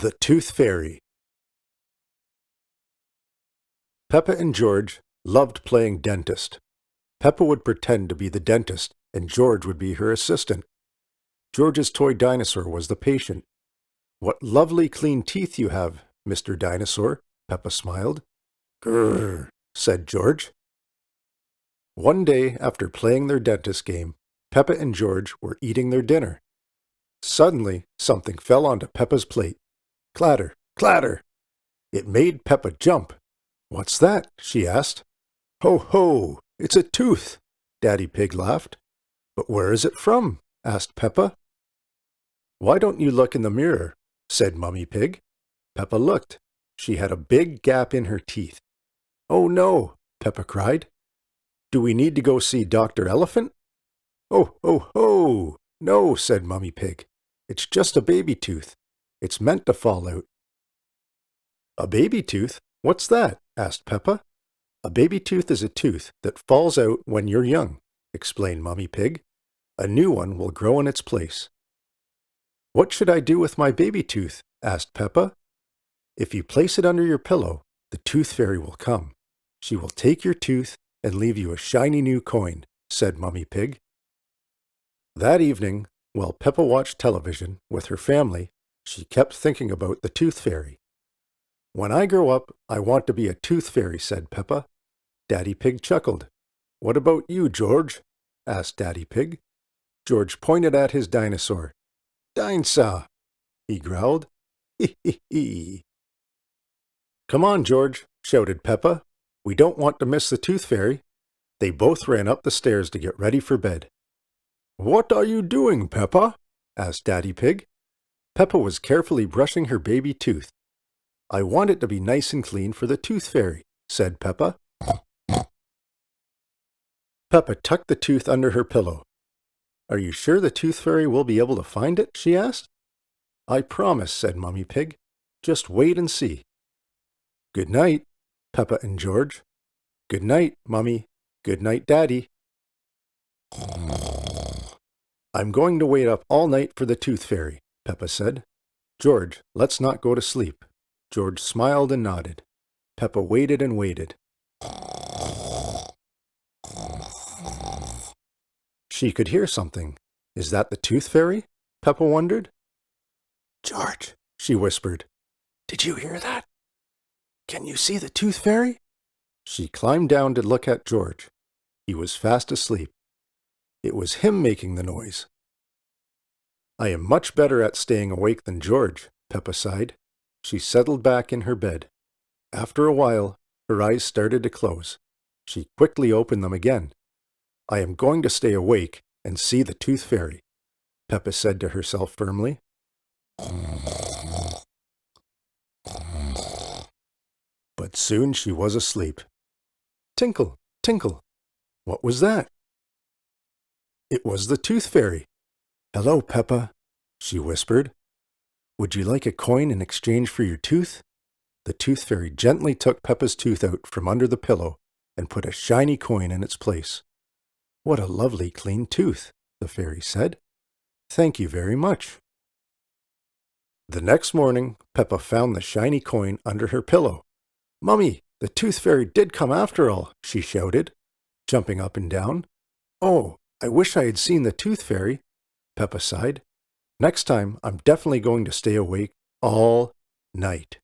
The Tooth Fairy. Peppa and George loved playing dentist. Peppa would pretend to be the dentist, and George would be her assistant. George's toy dinosaur was the patient. "What lovely clean teeth you have, Mr. Dinosaur," Peppa smiled. "Grrr," said George. One day, after playing their dentist game, Peppa and George were eating their dinner. Suddenly, something fell onto Peppa's plate. Clatter, clatter! It made Peppa jump. "What's that?" she asked. "Ho, ho! It's a tooth!" Daddy Pig laughed. "But where is it from?" asked Peppa. "Why don't you look in the mirror?" said Mummy Pig. Peppa looked. She had a big gap in her teeth. "Oh no!" Peppa cried. "Do we need to go see Dr. Elephant?" "Oh, ho, ho! No," said Mummy Pig. "It's just a baby tooth. It's meant to fall out." "A baby tooth? What's that?" asked Peppa. "A baby tooth is a tooth that falls out when you're young," explained Mummy Pig. "A new one will grow in its place." "What should I do with my baby tooth?" asked Peppa. "If you place it under your pillow, the tooth fairy will come. She will take your tooth and leave you a shiny new coin," said Mummy Pig. That evening, while Peppa watched television with her family, she kept thinking about the tooth fairy. "When I grow up, I want to be a tooth fairy," said Peppa. Daddy Pig chuckled. "What about you, George?" asked Daddy Pig. George pointed at his dinosaur. "Dinosaur," he growled. "Hee hee hee." "Come on, George," shouted Peppa. "We don't want to miss the tooth fairy." They both ran up the stairs to get ready for bed. "What are you doing, Peppa?" asked Daddy Pig. Peppa was carefully brushing her baby tooth. "I want it to be nice and clean for the tooth fairy," said Peppa. Peppa tucked the tooth under her pillow. "Are you sure the tooth fairy will be able to find it?" she asked. "I promise," said Mummy Pig. "Just wait and see." "Good night, Peppa and George." "Good night, Mummy. Good night, Daddy." "I'm going to wait up all night for the tooth fairy," Peppa said. "George, let's not go to sleep." George smiled and nodded. Peppa waited and waited. She could hear something. "Is that the tooth fairy?" Peppa wondered. "George," she whispered, "did you hear that? Can you see the tooth fairy?" She climbed down to look at George. He was fast asleep. It was him making the noise. "I am much better at staying awake than George," Peppa sighed. She settled back in her bed. After a while, her eyes started to close. She quickly opened them again. "I am going to stay awake and see the tooth fairy," Peppa said to herself firmly. But soon she was asleep. Tinkle, tinkle. What was that? It was the tooth fairy. "Hello, Peppa," she whispered. "Would you like a coin in exchange for your tooth?" The tooth fairy gently took Peppa's tooth out from under the pillow and put a shiny coin in its place. "What a lovely clean tooth," the fairy said. "Thank you very much." The next morning, Peppa found the shiny coin under her pillow. "Mummy, the tooth fairy did come after all," she shouted, jumping up and down. "Oh, I wish I had seen the tooth fairy," Peppa sighed. "Next time, I'm definitely going to stay awake all night."